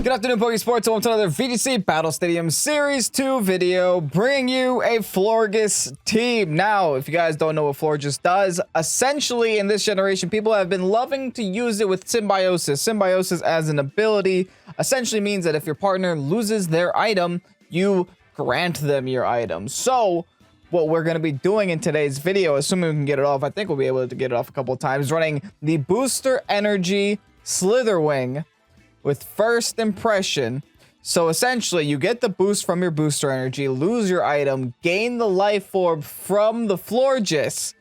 Good afternoon, Pokesports. Welcome to another VGC Battle Stadium Series 2 video, bringing you a Florges team. Now, if you guys don't know what Florges does, essentially in this generation, people have been loving to use it with Symbiosis. Symbiosis as an ability essentially means that if your partner loses their item, you grant them your item. So, what we're going to be doing in today's video, assuming we can get it off, I think we'll be able to get it off a couple of times, running the Booster Energy Slitherwing with first impression. So essentially you get the boost from your booster energy, lose your item, gain the life orb from the Florges,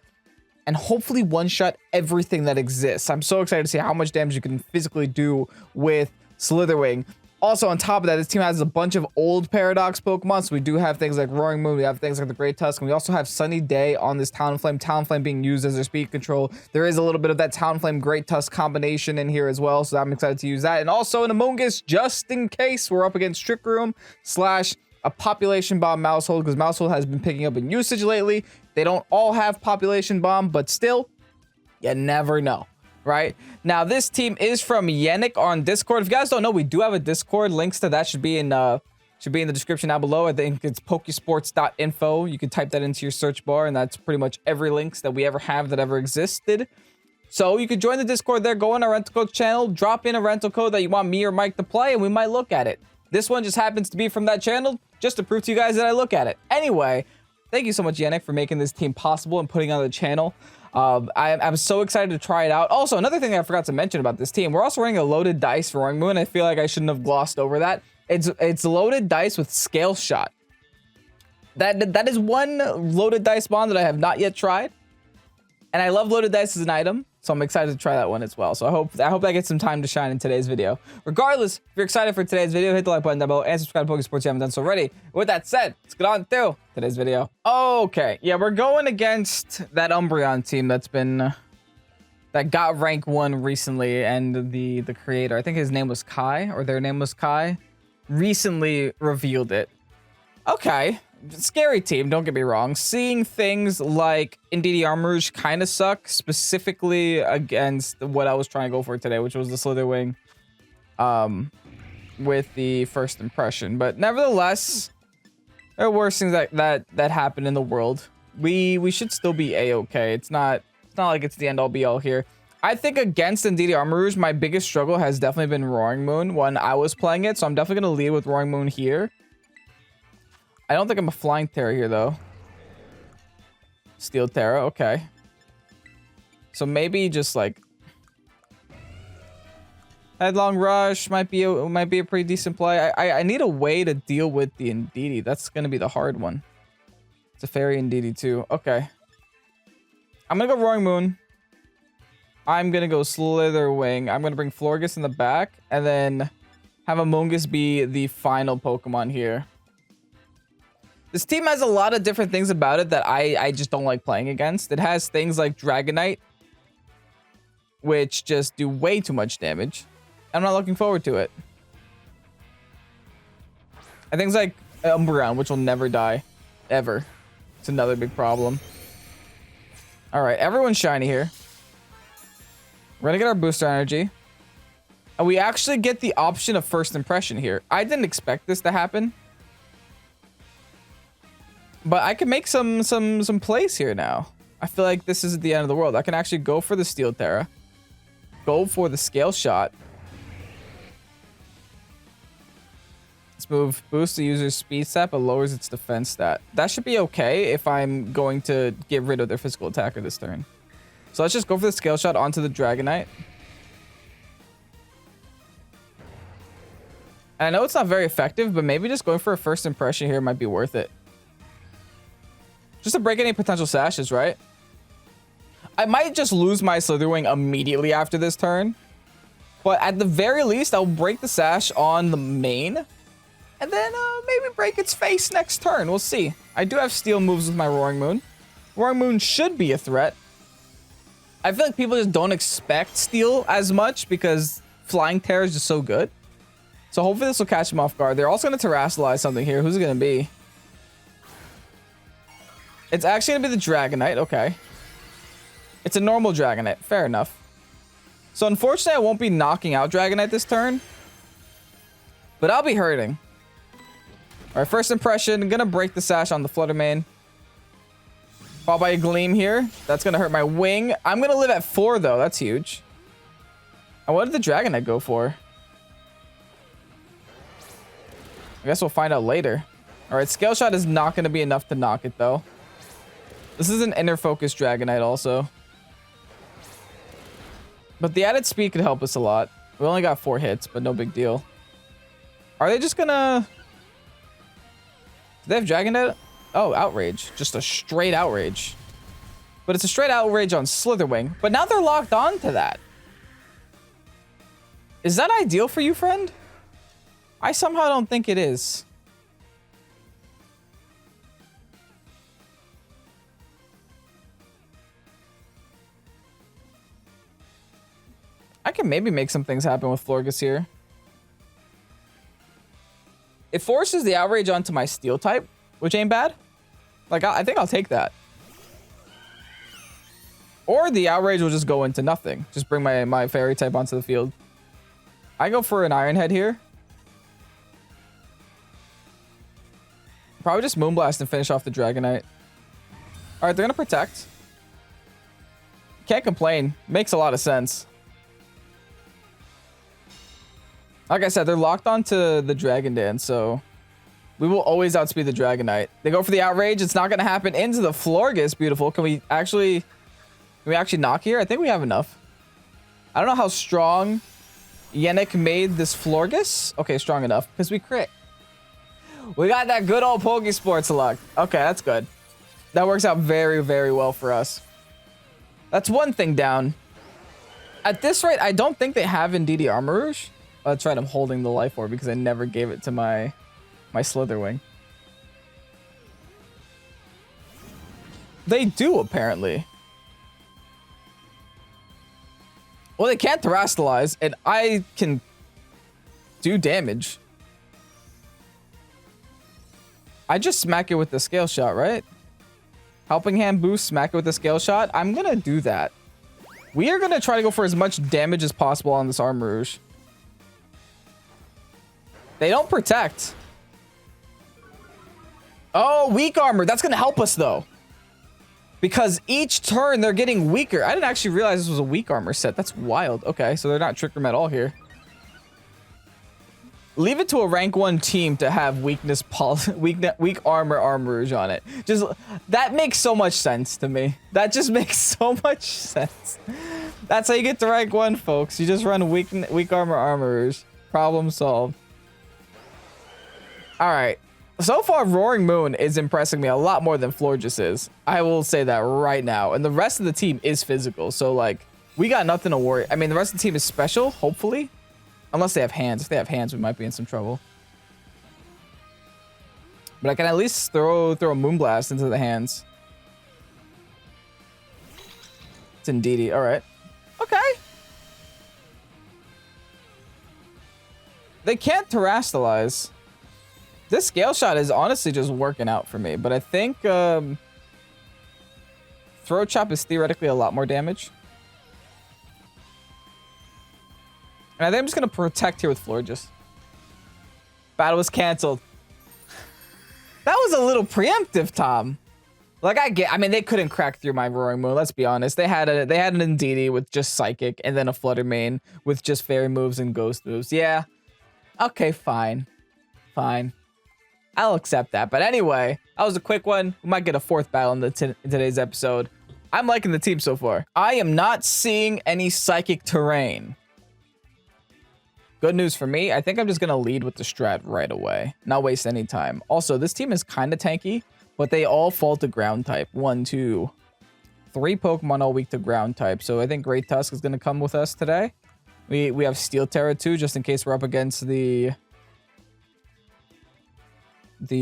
and hopefully one-shot everything that exists. I'm so excited to see how much damage you can physically do with Slitherwing. Also, on top of that, this team has a bunch of old Paradox Pokemon. So we do have things like Roaring Moon, we have things like the Great Tusk, and we also have Sunny Day on this Talonflame. Talonflame being used as their speed control. There is a little bit of that Talonflame Great Tusk combination in here as well, so I'm excited to use that. And also an Amogus, just in case we're up against Trick Room / a Population Bomb Mousehold, because Mousehold has been picking up in usage lately. They don't all have Population Bomb, but still, you never know. Right now, this team is from Yannick on Discord. If you guys don't know, we do have a Discord. Links to that should be in the description down below. I think it's pokesports.info. You can type that into your search bar, and that's pretty much every links that we ever have that ever existed. So you could join the Discord there, go on our rental code channel, drop in a rental code that you want me or Mike to play, and we might look at it. This one just happens to be from that channel, just to prove to you guys that I look at it. Anyway, thank you so much, Yannick, for making this team possible and putting it on the channel. I'm so excited to try it out. Also, another thing I forgot to mention about this team, we're also running a loaded dice for Roaring Moon. I feel like I shouldn't have glossed over that. It's loaded dice with Scale Shot. That is one loaded dice bond that I have not yet tried. And I love loaded dice as an item, so I'm excited to try that one as well. So I hope I get some time to shine in today's video. Regardless, if you're excited for today's video, hit the like button down below and subscribe to Pokesports if you haven't done so already. With that said, let's get on to today's video. Okay, yeah, we're going against that Umbreon team that got rank 1 recently, and the creator, I think his name was Kai, or their name was Kai, recently revealed it. Okay. Scary team, don't get me wrong. Seeing things like Indeedee Armourouge kind of suck, specifically against what I was trying to go for today, which was the Slitherwing with the first impression. But nevertheless, there are worse things that happen in the world. We should still be a-okay. It's not like it's the end-all be-all here. I think against Indeedee Armourouge, my biggest struggle has definitely been Roaring Moon when I was playing it, so I'm definitely going to lead with Roaring Moon here. I don't think I'm a Flying Terra here, though. Steel Terra, okay. So maybe just like Headlong Rush might be a pretty decent play. I need a way to deal with the Indeedee. That's gonna be the hard one. It's a Fairy Indeedee too. Okay. I'm gonna go Roaring Moon. I'm gonna go Slitherwing. I'm gonna bring Florges in the back, and then have Amogus be the final Pokemon here. This team has a lot of different things about it that I just don't like playing against. It has things like Dragonite, which just do way too much damage. I'm not looking forward to it. And things like Umbreon, which will never die. Ever. It's another big problem. Alright, everyone's shiny here. We're gonna get our booster energy. And we actually get the option of first impression here. I didn't expect this to happen. But I can make some plays here now. I feel like this isn't the end of the world. I can actually go for the Steel Terra. Go for the Scale Shot. This move boosts the user's speed stat but lowers its defense stat. That should be okay if I'm going to get rid of their physical attacker this turn. So let's just go for the Scale Shot onto the Dragonite. And I know it's not very effective, but maybe just going for a first impression here might be worth it. Just to break any potential sashes, right? I might just lose my Slitherwing immediately after this turn. But at the very least, I'll break the sash on the main. And then maybe break its face next turn. We'll see. I do have steel moves with my Roaring Moon. Roaring Moon should be a threat. I feel like people just don't expect steel as much because Flying Terra is just so good. So hopefully this will catch him off guard. They're also going to Terrasilize something here. Who's it going to be? It's actually going to be the Dragonite. Okay. It's a normal Dragonite. Fair enough. So unfortunately, I won't be knocking out Dragonite this turn. but I'll be hurting. All right, first impression. I'm gonna break the sash on the Flutter Mane. Followed by a Gleam here. That's gonna hurt my wing. I'm gonna live at 4 though. That's huge. And what did the Dragonite go for? I guess we'll find out later. All right, Scale Shot is not gonna be enough to knock it though. This is an inner focus Dragonite also. But the added speed could help us a lot. We only got 4 hits, but no big deal. Are they just gonna... Do they have Dragonite? Oh, Outrage. Just a straight Outrage. But it's a straight Outrage on Slitherwing. But now they're locked on to that. Is that ideal for you, friend? I somehow don't think it is. I can maybe make some things happen with Florges here. It forces the Outrage onto my Steel type, which ain't bad. Like, I think I'll take that. Or the Outrage will just go into nothing. Just bring my Fairy type onto the field. I go for an Iron Head here. Probably just Moonblast and finish off the Dragonite. All right, they're going to Protect. Can't complain. Makes a lot of sense. Like I said, they're locked onto the Dragon Dance, so we will always outspeed the Dragonite. They go for the Outrage. It's not going to happen into the Florges. Beautiful. Can we actually knock here? I think we have enough. I don't know how strong Yannick made this Florges. Okay, strong enough because we crit. We got that good old Pokesports luck. Okay, that's good. That works out very, very well for us. That's one thing down. At this rate, I don't think they have Indeedee Armourouge. That's right, I'm holding the Life Orb because I never gave it to my Slitherwing. They do, apparently. Well, they can't Terrastalize, and I can do damage. I just smack it with the Scale Shot, right? Helping Hand boost, smack it with the Scale Shot. I'm going to do that. We are going to try to go for as much damage as possible on this Armourouge. They don't Protect. Oh, weak armor. That's going to help us, though. Because each turn, they're getting weaker. I didn't actually realize this was a weak armor set. That's wild. Okay, so they're not Trick Room at all here. Leave it to a rank 1 team to have weak armor Armourouge on it. Just that makes so much sense to me. That just makes so much sense. That's how you get to rank 1, folks. You just run weak armor Armourouge. Problem solved. All right. So far, Roaring Moon is impressing me a lot more than Florges is. I will say that right now. And the rest of the team is physical. So, like, we got nothing to worry. I mean, the rest of the team is special, hopefully. Unless they have hands. If they have hands, we might be in some trouble. But I can at least throw a Moonblast into the hands. It's Indeedee. All right. Okay. They can't Terrastalize. This Scale Shot is honestly just working out for me. But I think Throat Chop is theoretically a lot more damage. And I think I'm just going to Protect here with Florges. Battle was canceled. That was a little preemptive, Tom. Like, I mean, they couldn't crack through my Roaring Moon, let's be honest. They had an Indeedee with just Psychic and then a Flutter Mane with just Fairy moves and Ghost moves. Yeah. Okay, fine. Fine. I'll accept that. But anyway, that was a quick one. We might get a 4th battle in today's episode. I'm liking the team so far. I am not seeing any Psychic terrain. Good news for me. I think I'm just going to lead with the strat right away. Not waste any time. Also, this team is kind of tanky, but they all fall to ground type. 1, 2, 3 Pokemon all weak to ground type. So I think Great Tusk is going to come with us today. We have Steel Terra too, just in case we're up against the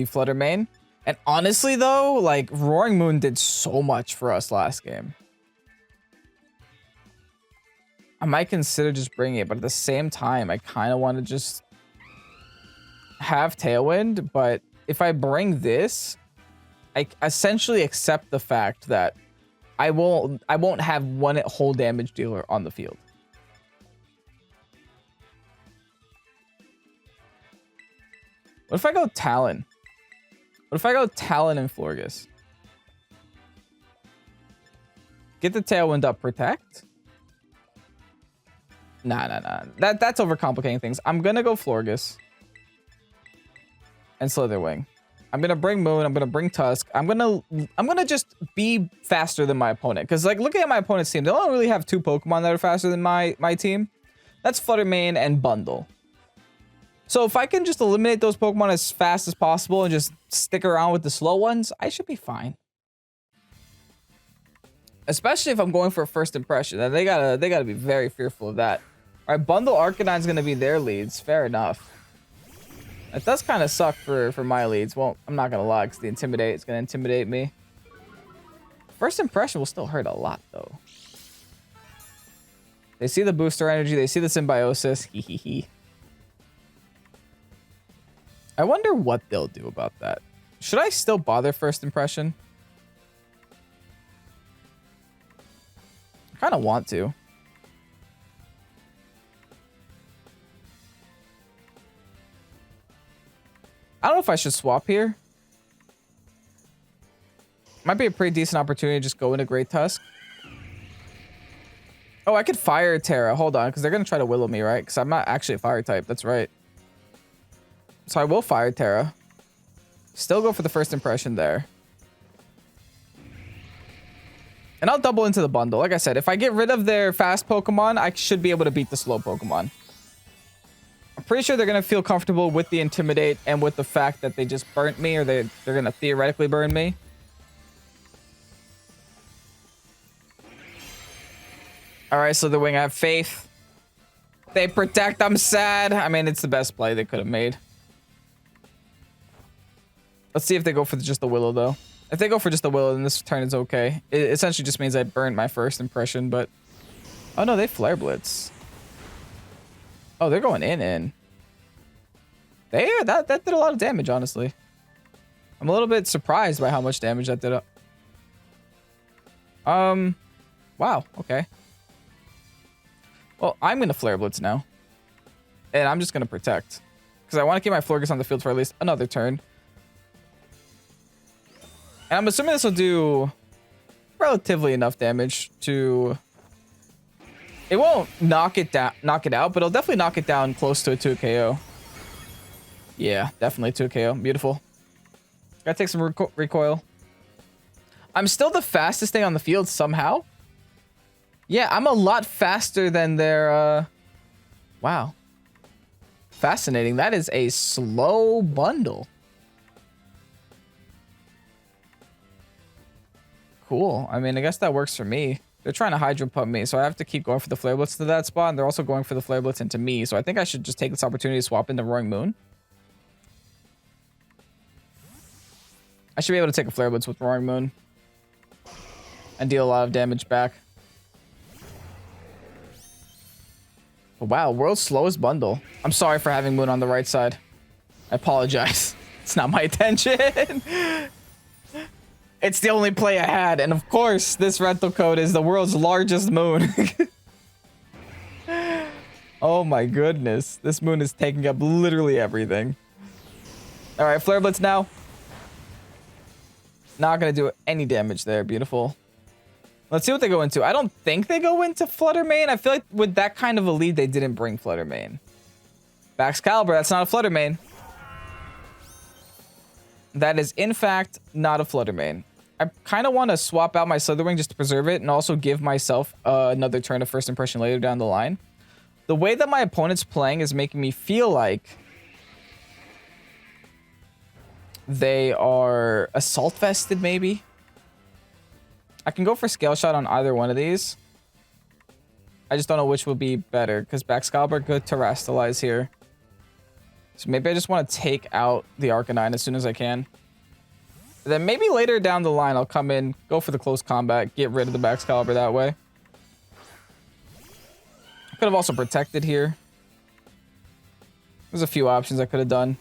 Flutter Mane. And honestly, though, like, Roaring Moon did so much for us last game. I might consider just bringing it, but at the same time, I kind of want to just have Tailwind. But if I bring this, I essentially accept the fact that I won't have one whole damage dealer on the field. What if I go Talon? What if I go Talon and Florges? Get the Tailwind up, protect? Nah. That's overcomplicating things. I'm gonna go Florges. And Slitherwing. I'm gonna bring Moon. I'm gonna bring Tusk. I'm gonna just be faster than my opponent. Because like looking at my opponent's team, they don't really have two Pokemon that are faster than my team. That's Fluttermane and Bundle. So if I can just eliminate those Pokemon as fast as possible and just stick around with the slow ones, I should be fine. Especially if I'm going for a first impression. Then they gotta be very fearful of that. All right, Bundle Arcanine's gonna be their leads. Fair enough. It does kind of suck for my leads. Well, I'm not gonna lie, because the Intimidate is gonna intimidate me. First impression will still hurt a lot though. They see the booster energy. They see the Symbiosis. Hee. I wonder what they'll do about that. Should I still bother first impression? I kind of want to. I don't know if I should swap here. Might be a pretty decent opportunity to just go into Great Tusk. Oh, I could Fire Terra. Hold on, because they're going to try to Willow me, right? Because I'm not actually a Fire type. That's right. So I will Fire Terra. Still go for the first impression there. And I'll double into the bundle. Like I said, if I get rid of their fast Pokemon, I should be able to beat the slow Pokemon. I'm pretty sure they're going to feel comfortable with the Intimidate and with the fact that they just burnt me, or they're going to theoretically burn me. All right, so the Wing, I have faith. They protect. I'm sad. I mean, it's the best play they could have made. Let's see if they go for just the Willow, though. If they go for just the Willow, then this turn is okay. It essentially just means I burned my first impression, but... Oh, no, they Flare Blitz. Oh, they're going in. That did a lot of damage, honestly. I'm a little bit surprised by how much damage that did. Wow, okay. Well, I'm going to Flare Blitz now. And I'm just going to protect. Because I want to keep my Florges on the field for at least another turn. And I'm assuming this will do relatively enough damage to... It won't knock it out, but it'll definitely knock it down close to a 2 KO. Yeah, definitely 2 KO. Beautiful. Gotta take some recoil. I'm still the fastest thing on the field somehow. Yeah, I'm a lot faster than their... Wow. Fascinating. That is a slow bundle. Cool. I mean, I guess that works for me. They're trying to Hydro Pump me, so I have to keep going for the Flare Blitz to that spot, and they're also going for the Flare Blitz into me, so I think I should just take this opportunity to swap into Roaring Moon. I should be able to take a Flare Blitz with Roaring Moon and deal a lot of damage back. But wow, world's slowest bundle. I'm sorry for having Moon on the right side. I apologize. It's not my intention. It's the only play I had, and of course, this rental code is the world's largest moon. Oh my goodness. This moon is taking up literally everything. Alright, Flare Blitz now. Not gonna do any damage there. Beautiful. Let's see what they go into. I don't think they go into Fluttermane. I feel like with that kind of a lead, they didn't bring Fluttermane. Baxcalibur, that's not a Fluttermane. That is, in fact, not a Fluttermane. I kind of want to swap out my Slitherwing just to preserve it and also give myself another turn of first impression later down the line. The way that my opponent's playing is making me feel like they are Assault Vested, maybe. I can go for Scale Shot on either one of these. I just don't know which will be better, because Baxcalibur could Terrastalize here. So maybe I just want to take out the Arcanine as soon as I can. Then maybe later down the line, I'll come in, go for the close combat, get rid of the Baxcalibur that way. I could have also protected here. There's a few options I could have done.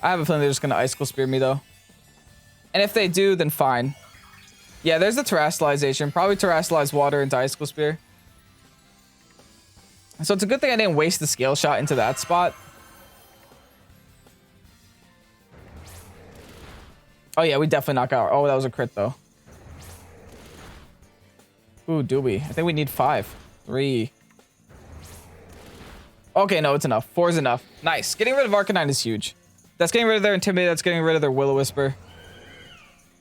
I have a feeling they're just going to Icicle Spear me, though. And if they do, then fine. Yeah, there's the Terrastalization. Probably Terrastalize Water into Icicle Spear. So it's a good thing I didn't waste the Scale Shot into that spot. Oh yeah, we definitely knock out. Oh, that was a crit though. Ooh, do we? I think we need 5. 3. Okay, no, it's enough. 4 is enough. Nice. Getting rid of Arcanine is huge. That's getting rid of their Intimidate. That's getting rid of their Will-O-Wisper.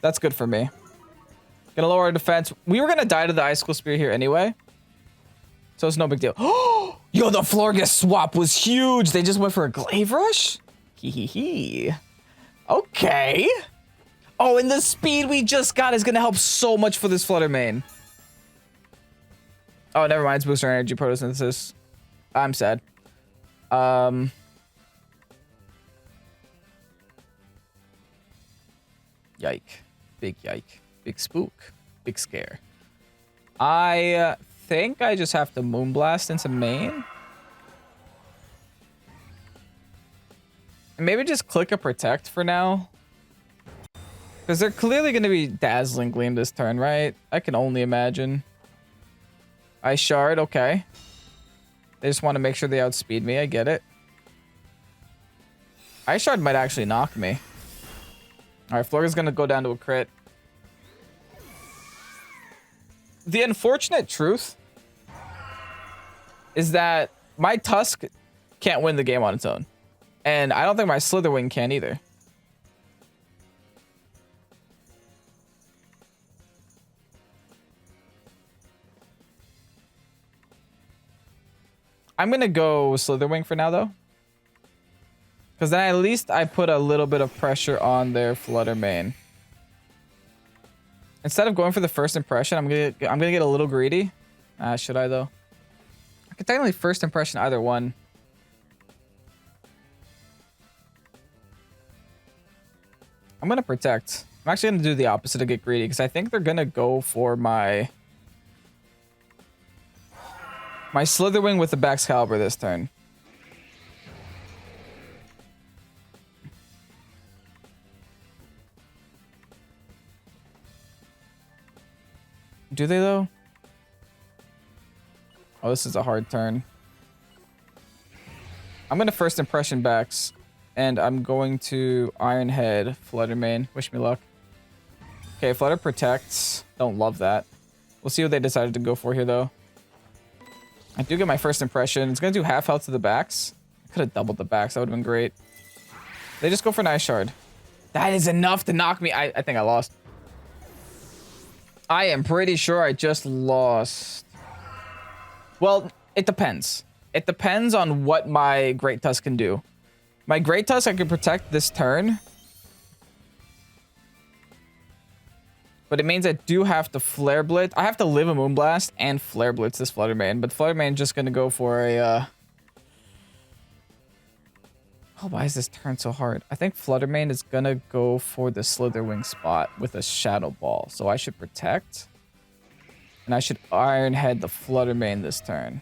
That's good for me. Gonna lower our defense. We were gonna die to the Icicle Spear here anyway, so it's no big deal. Oh, yo, the Florges swap was huge. They just went for a Glaive Rush? Hee hee hee. Okay. Oh, and the speed we just got is gonna help so much for this Flutter Mane. Oh, never mind. It's booster energy photosynthesis. I'm sad. Yike. Big yike. Big spook. Big scare. I think I just have to Moonblast into main. And maybe just click a Protect for now. Because they're clearly going to be Dazzling Gleam this turn, right? I can only imagine. Ice Shard, okay. They just want to make sure they outspeed me. I get it. Ice Shard might actually knock me. Alright, Florges going to go down to a crit. The unfortunate truth is that my Tusk can't win the game on its own. And I don't think my Slitherwing can either. I'm going to go Slitherwing for now, though. Because then at least I put a little bit of pressure on their Flutter Mane. Instead of going for the first impression, I'm gonna get a little greedy. Should I, though? I could technically first impression either one. I'm going to Protect. I'm actually going to do the opposite of get greedy, because I think they're going to go for my Slitherwing with the Baxcalibur this turn. Do they, though? Oh, this is a hard turn. I'm going to first impression Bax, and I'm going to Iron Head Flutter Mane. Wish me luck. Okay, Flutter protects. Don't love that. We'll see what they decided to go for here, though. I do get my first impression. It's going to do half health to the backs. I could have doubled the backs. That would have been great. They just go for an Ice Shard. That is enough to knock me. I think I lost. I am pretty sure I just lost. Well, it depends. It depends on what my Great Tusk can do. My Great Tusk, I can protect this turn. But it means I do have to Flare Blitz. I have to live a Moonblast and Flare Blitz this Flutter Mane. But Flutter Mane just going to go for a... Oh, why is this turn so hard? I think Flutter Mane is going to go for the Slitherwing spot with a Shadow Ball. So I should protect. And I should Iron Head the Flutter Mane this turn.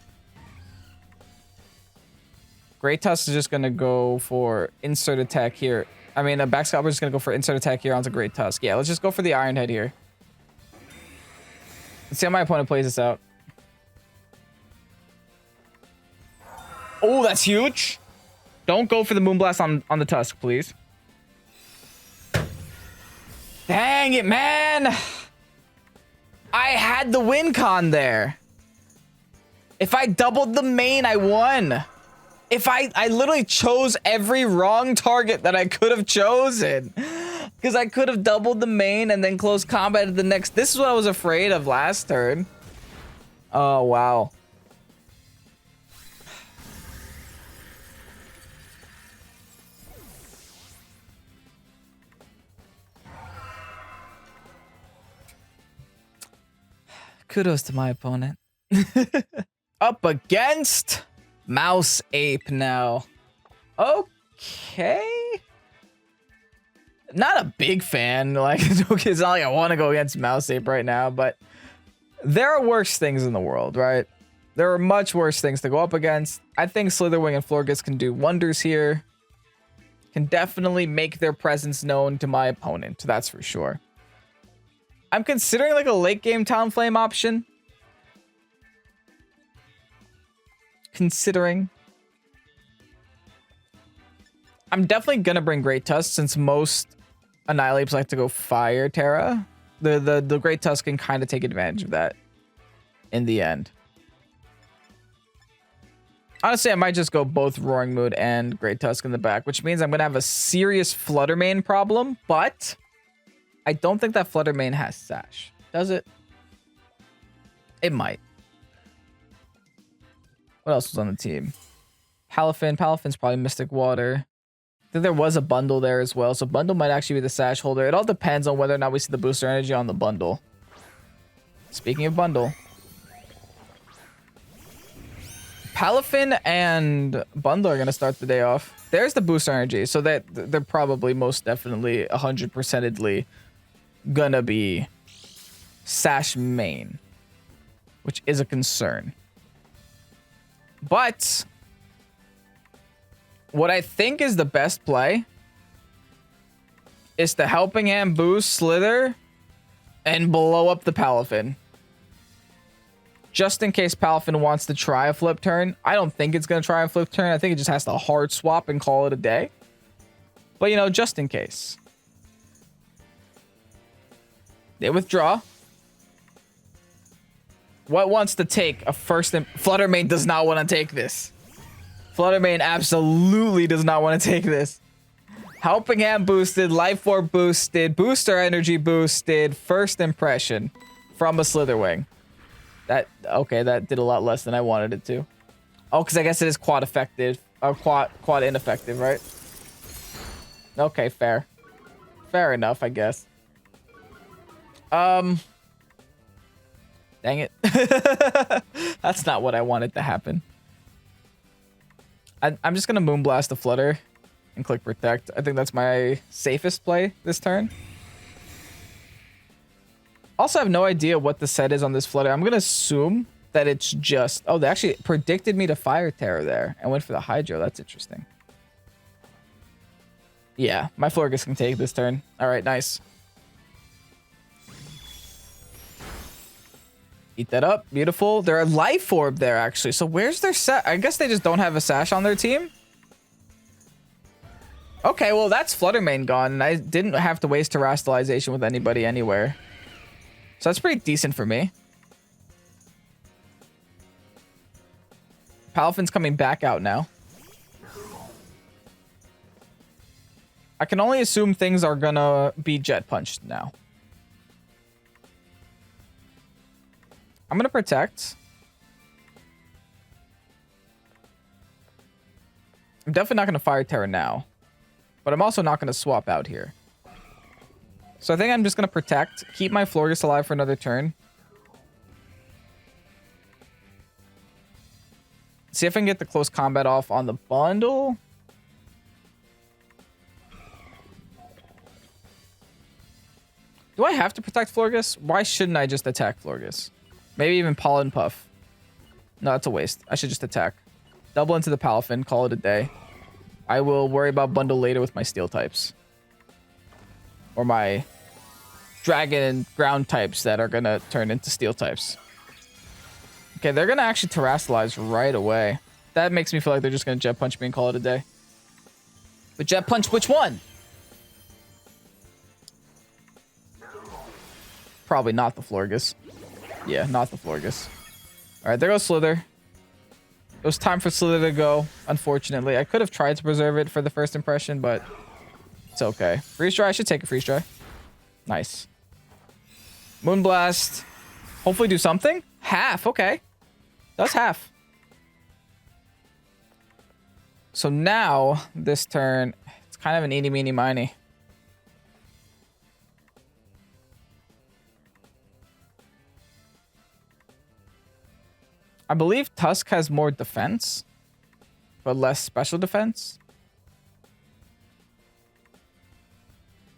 Great Tusk is just going to go for Insert Attack here. I mean, a Baxcalibur is just going to go for Insert Attack here onto Great Tusk. Yeah, let's just go for the Iron Head here. Let's see how my opponent plays this out. Oh, that's huge. Don't go for the Moonblast on the Tusk, please. Dang it, man. I had the win con there. If I doubled the main, I won. If I literally chose every wrong target that I could have chosen. Because I could have doubled the main and then close combat at the next. This is what I was afraid of last turn. Oh, wow. Kudos to my opponent. Up against Mouse Ape now. Okay. Not a big fan. Like, it's not like I want to go against Mouse Ape right now, but there are worse things in the world, right? There are much worse things to go up against. I think Slitherwing and Florges can do wonders here. Can definitely make their presence known to my opponent. That's for sure. I'm considering like a late game Talonflame option. Considering. I'm definitely gonna bring Great Tusk since most Annihilates like to go Fire Terra. The Great Tusk can kind of take advantage of that in the end. Honestly, I might just go both Roaring Mood and Great Tusk in the back, which means I'm going to have a serious Fluttermane problem, but I don't think that Fluttermane has Sash. Does it? It might. What else was on the team? Palafin. Palafin's probably Mystic Water. I think there was a bundle there as well, so bundle might actually be the Sash holder. It all depends on whether or not we see the booster energy on the bundle. Speaking of bundle, Palafin and bundle are going to start the day off. There's the booster energy, so that they're probably most definitely 100%edly gonna be Sash main, which is a concern. But what I think is the best play is the Helping Hand boost Slither and blow up the Palafin. Just in case Palafin wants to try a flip turn. I don't think it's going to try a flip turn. I think it just has to hard swap and call it a day. But, you know, just in case. They withdraw. What wants to take a first... Fluttermane does not want to take this. Fluttermane absolutely does not want to take this. Helping Hand boosted, Life Orb boosted, Booster Energy boosted, First Impression from a Slitherwing. Okay, that did a lot less than I wanted it to. Oh, because I guess it is quad effective, or quad ineffective, right? Okay, fair. Fair enough, I guess. Dang it. That's not what I wanted to happen. I'm just gonna Moonblast the Flutter and click Protect. I think that's my safest play this turn. Also, I have no idea what the set is on this Flutter. I'm gonna assume that it's just... Oh, they actually predicted me to Fire Terror there and went for the Hydro. That's interesting. Yeah, my Florges can take this turn. All right, nice. Eat that up. Beautiful. There are Life Orb there, actually. So where's their set? I guess they just don't have a Sash on their team. Okay, well, that's Fluttermane gone. And I didn't have to waste Terastallization with anybody anywhere. So that's pretty decent for me. Palafin's coming back out now. I can only assume things are gonna be Jet Punched now. I'm gonna Protect. I'm definitely not gonna Fire Terror now. But I'm also not gonna swap out here. So I think I'm just gonna Protect, keep my Florges alive for another turn. See if I can get the close combat off on the bundle. Do I have to protect Florges? Why shouldn't I just attack Florges? Maybe even Pollen Puff. No, that's a waste. I should just attack. Double into the Palafin, call it a day. I will worry about bundle later with my Steel types. Or my Dragon and Ground types that are going to turn into Steel types. Okay, they're going to actually Terastallize right away. That makes me feel like they're just going to Jet Punch me and call it a day. But Jet Punch which one? Probably not the Florges. Yeah, not the Florges. Alright, there goes Slither. It was time for Slither to go, unfortunately. I could have tried to preserve it for the first impression, but it's okay. Freeze Dry, I should take a Freeze Dry. Nice. Moonblast. Hopefully do something. Half, okay. Does half. So now, this turn, it's kind of an eeny, meeny, miny. I believe Tusk has more defense, but less special defense.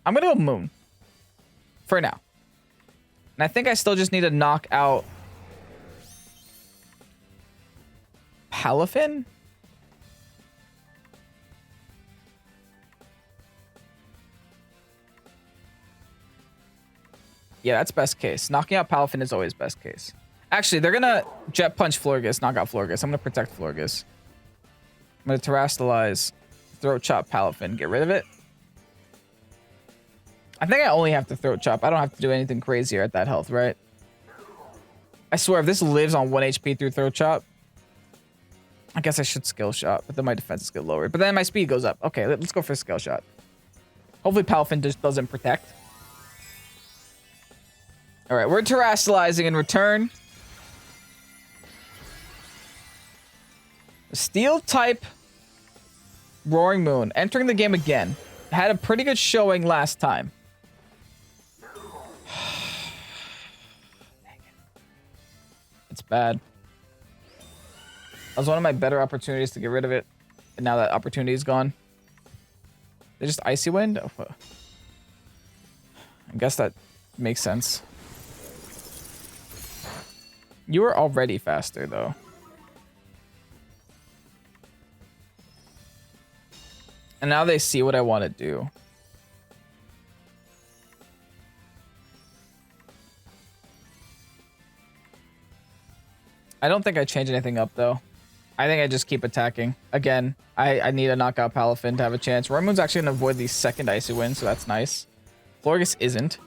I'm going to go Moon for now. And I think I still just need to knock out Palafin. Yeah, that's best case. Knocking out Palafin is always best case. Actually, they're going to Jet Punch Florges, knock out Florges. I'm going to protect Florges. I'm going to Terastallize, Throat Chop Palafin, get rid of it. I think I only have to throat chop. I don't have to do anything crazier at that health, right? I swear, if this lives on 1 HP through throat chop, I guess I should skill shot, but then my defenses get lowered. But then my speed goes up. Okay, let's go for skill shot. Hopefully Palafin just doesn't protect. All right, we're terrestrializing in return. Steel type Roaring Moon entering the game again. Had a pretty good showing last time. It's bad. That was one of my better opportunities to get rid of it. And now that opportunity is gone. They just Icy Wind? Oh, I guess that makes sense. You were already faster, though. And now they see what I want to do. I don't think I change anything up, though. I think I just keep attacking. Again, I need a knockout Palafin to have a chance. Roaring Moon's actually going to avoid the second Icy Wind, so that's nice. Florges isn't.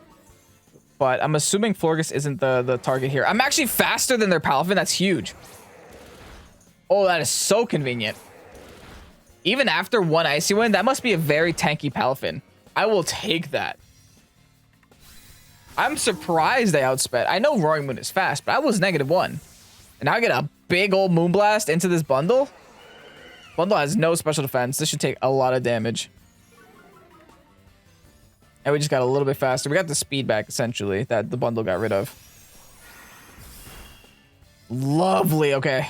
But I'm assuming Florges isn't the target here. I'm actually faster than their Palafin. That's huge. Oh, that is so convenient. Even after one Icy Wind, that must be a very tanky Palafin. I will take that. I'm surprised they outsped. I know Roaring Moon is fast, but I was -1. And now I get a big old Moonblast into this bundle. Bundle has no special defense. This should take a lot of damage. And we just got a little bit faster. We got the speed back, essentially, that the bundle got rid of. Lovely. Okay.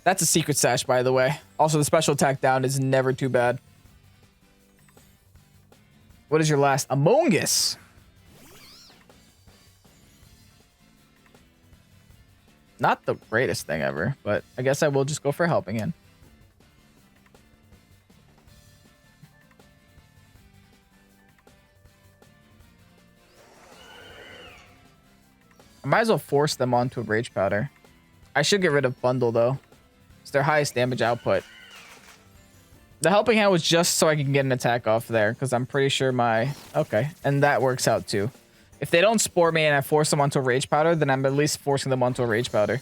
That's a secret sash, by the way. Also, the special attack down is never too bad. What is your last? Among Us. Not the greatest thing ever, but I guess I will just go for helping in. I might as well force them onto a Rage Powder. I should get rid of Bundle, though. It's their highest damage output. The Helping Hand was just so I can get an attack off there, because I'm pretty sure my... Okay, and that works out, too. If they don't Spore me and I force them onto a Rage Powder, then I'm at least forcing them onto a Rage Powder.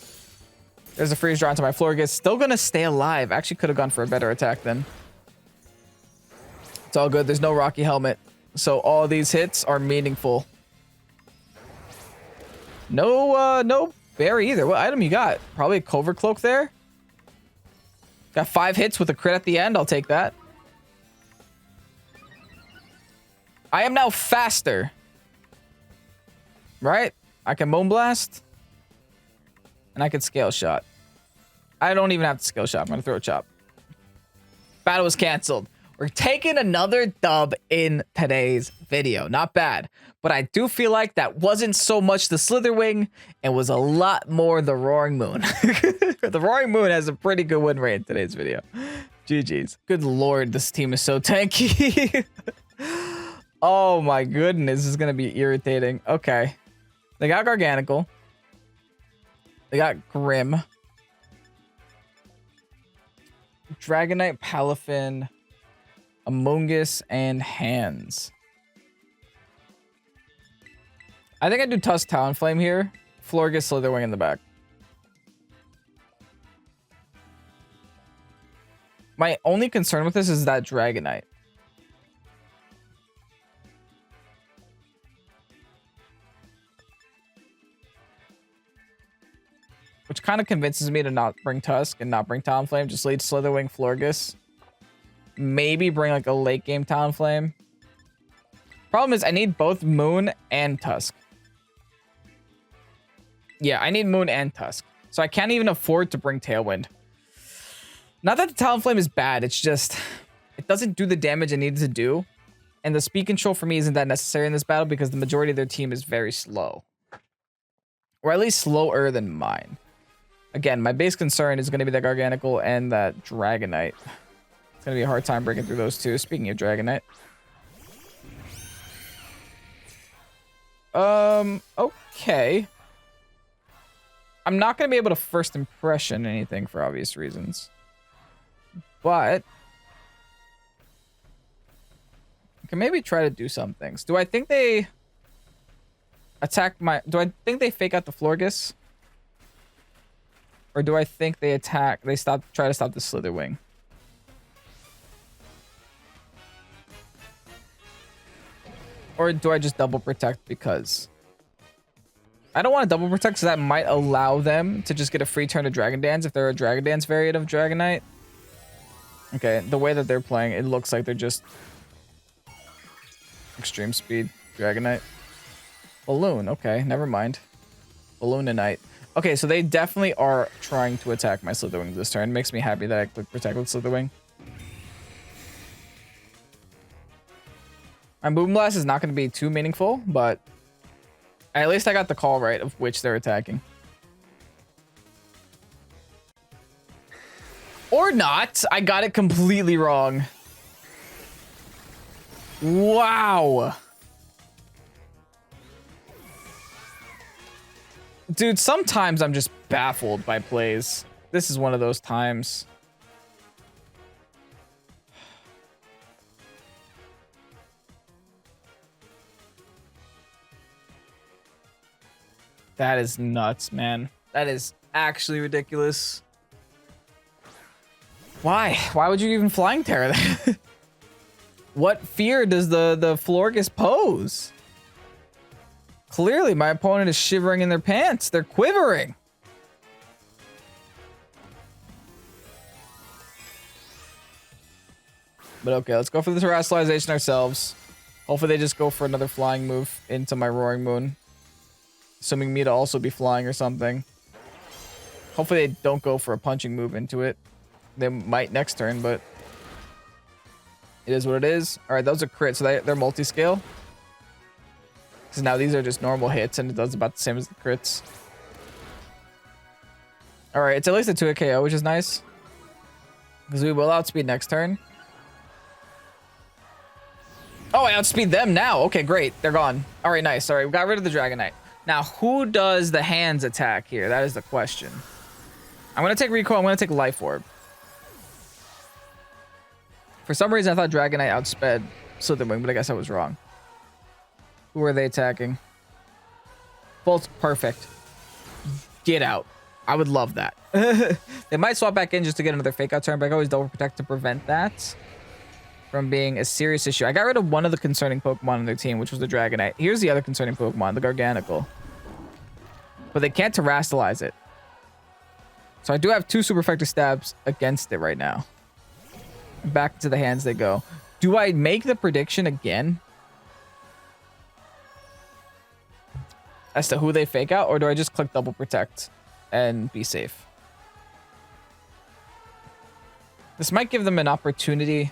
There's a freeze draw onto my Florges. Still going to stay alive. Actually could have gone for a better attack then. It's all good. There's no Rocky Helmet. So all these hits are meaningful. No berry either. What item you got? Probably a Covert Cloak there. Got 5 hits with a crit at the end. I'll take that. I am now faster. Right? I can Moonblast. And I can Scale Shot. I don't even have to Scale Shot. I'm going to throw a chop. Battle was canceled. We're taking another dub in today's video. Not bad. But I do feel like that wasn't so much the Slitherwing. It was a lot more the Roaring Moon. The Roaring Moon has a pretty good win rate in today's video. GG's. Good lord, this team is so tanky. Oh my goodness, this is going to be irritating. Okay. They got Garganical. They got Grim. Dragonite, Palafin, Among Us, and Hands. I think I do Tusk Talonflame here. Florges, Slitherwing in the back. My only concern with this is that Dragonite. Which kind of convinces me to not bring Tusk and not bring Talonflame. Just lead Slitherwing, Florges. Maybe bring like a late game Talonflame. Problem is I need both Moon and Tusk. Yeah, I need Moon and Tusk. So I can't even afford to bring Tailwind. Not that the Talonflame is bad. It's just, it doesn't do the damage it needs to do. And the speed control for me isn't that necessary in this battle because the majority of their team is very slow. Or at least slower than mine. Again, my base concern is going to be that Garganical and that Dragonite. It's going to be a hard time breaking through those two. Speaking of Dragonite. Okay. I'm not going to be able to first impression anything for obvious reasons. But... can maybe try to do some things. Do I think they attack my... Do I think they fake out the Florges? Or do I think they attack... They try to stop the Slitherwing? Or do I just double protect because... I don't want to double protect because that might allow them to just get a free turn to Dragon Dance if they're a Dragon Dance variant of Dragonite. Okay, the way that they're playing, it looks like they're just... Extreme Speed, Dragonite. Balloon, okay, never mind. Balloonanite. Okay, so they definitely are trying to attack my Slitherwing this turn. Makes me happy that I click protect with Slitherwing. My Moonblast is not going to be too meaningful, but at least I got the call right of which they're attacking. Or not. I got it completely wrong. Wow. Dude, sometimes I'm just baffled by plays. This is one of those times. That is nuts, man. That is actually ridiculous. Why? Why would you even Flying Terror that? What fear does the Florges pose? Clearly, my opponent is shivering in their pants. They're quivering. But okay, let's go for the Terrestrialization ourselves. Hopefully they just go for another flying move into my Roaring Moon. Assuming me to also be flying or something. Hopefully they don't go for a punching move into it. They might next turn, but it is what it is. All right, those are crits, so they're multi-scale. Because now these are just normal hits, and it does about the same as the crits. All right, it's at least a 2-hit KO, which is nice. Because we will outspeed next turn. Oh, I outspeed them now. Okay, great. They're gone. All right, nice. All right, we got rid of the Dragonite. Now, who does the hands attack here? That is the question. I'm going to take Recoil. I'm going to take Life Orb. For some reason, I thought Dragonite outsped Slitherwing, but I guess I was wrong. Who are they attacking? Bolt, perfect. Get out. I would love that. They might swap back in just to get another fake out turn, but I can always double protect to prevent that from being a serious issue. I got rid of one of the concerning Pokemon on their team, which was the Dragonite. Here's the other concerning Pokemon, the Garganacl. But they can't Terrastalize it. So I do have 2 super effective stabs against it right now. Back to the hands they go. Do I make the prediction again as to who they fake out, or do I just click double protect and be safe? This might give them an opportunity.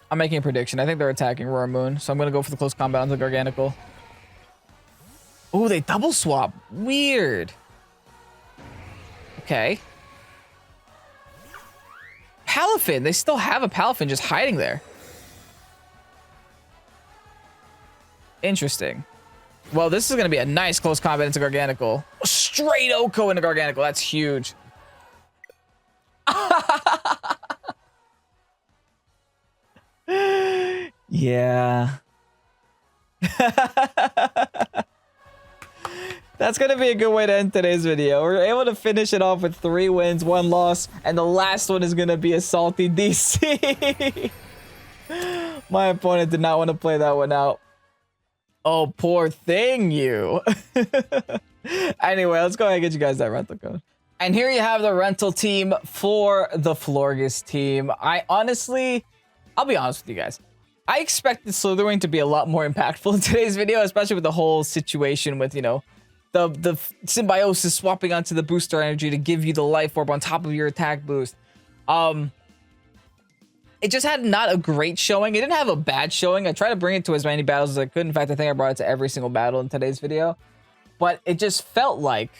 I'm making a prediction. I think they're attacking Roar Moon, so I'm going to go for the close combat on the Garganacl. Oh, they double swap. Weird. Okay. Palafin. They still have a Palafin just hiding there. Interesting. Well, this is going to be a nice close combat into Garganacl. Straight Oko into Garganacl. That's huge. Yeah. That's going to be a good way to end today's video. We're able to finish it off with 3 wins, 1 loss, and the last one is going to be a salty DC. My opponent did not want to play that one out. Oh, poor thing, you. Anyway, let's go ahead and get you guys that rental code. And here you have the rental team for the Florges team. I'll be honest with you guys. I expected Slitherwing to be a lot more impactful in today's video, especially with the whole situation with, you know, the Symbiosis swapping onto the booster energy to give you the Life Orb on top of your attack boost. It just had not a great showing. It didn't have a bad showing. I tried to bring it to as many battles as I could. In fact, I think I brought it to every single battle in today's video. But it just felt like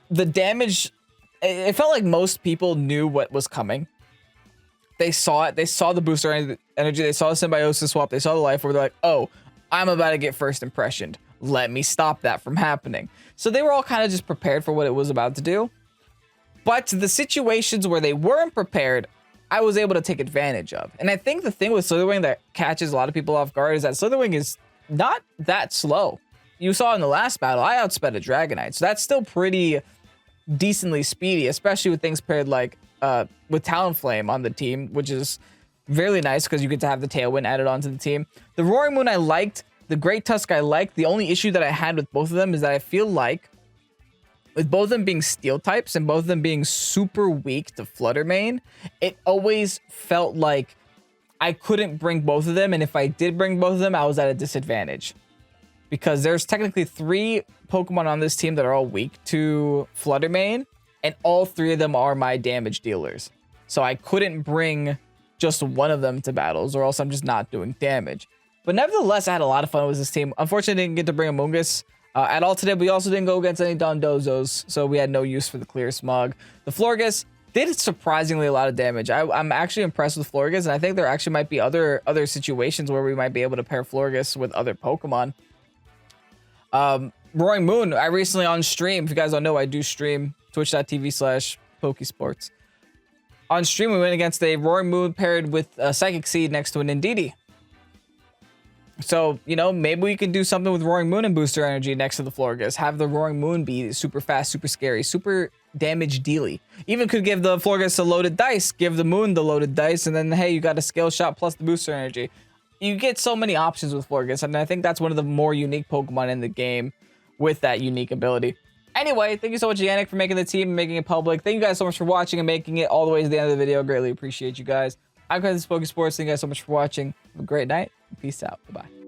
the damage... It felt like most people knew what was coming. They saw it. They saw the booster energy. They saw the Symbiosis swap. They saw the Life Orb. They're like, oh, I'm about to get first impressioned. Let me stop that from happening. So they were all kind of just prepared for what it was about to do. But the situations where they weren't prepared I was able to take advantage of. And I think the thing with Slitherwing that catches a lot of people off guard is that Slitherwing is not that slow. You saw in the last battle, I outsped a Dragonite, so that's still pretty decently speedy, especially with things paired like with Talonflame on the team, which is really nice because you get to have the Tailwind added onto the team. The Roaring Moon I liked, the Great Tusk I liked. The only issue that I had with both of them is that I feel like with both of them being steel types and both of them being super weak to Flutter Mane, it always felt like I couldn't bring both of them, and if I did bring both of them, I was at a disadvantage. Because there's technically 3 Pokemon on this team that are all weak to Flutter Mane, and all 3 of them are my damage dealers. So I couldn't bring just one of them to battles, or else I'm just not doing damage. But nevertheless, I had a lot of fun with this team. Unfortunately, I didn't get to bring Amoonguss at all today. We also didn't go against any Dondozos, so we had no use for the Clear Smog. The Florges did surprisingly a lot of damage. I'm actually impressed with Florges, and I think there actually might be other situations where we might be able to pair Florges with other Pokemon. Roaring Moon, I recently on stream, if you guys don't know, I do stream twitch.tv/Pokesports. On stream, we went against a Roaring Moon paired with a Psychic Seed next to an Indeedee. So, you know, maybe we could do something with Roaring Moon and Booster Energy next to the Florges. Have the Roaring Moon be super fast, super scary, super damage dealy. Even could give the Florges a loaded dice, give the Moon the loaded dice, and then, hey, you got a Scale Shot plus the Booster Energy. You get so many options with Florges, and I think that's one of the more unique Pokemon in the game with that unique ability. Anyway, thank you so much, Yannick, for making the team and making it public. Thank you guys so much for watching and making it all the way to the end of the video. Greatly appreciate you guys. I'm Pokesports. Thank you guys so much for watching. Have a great night. Peace out. Bye-bye.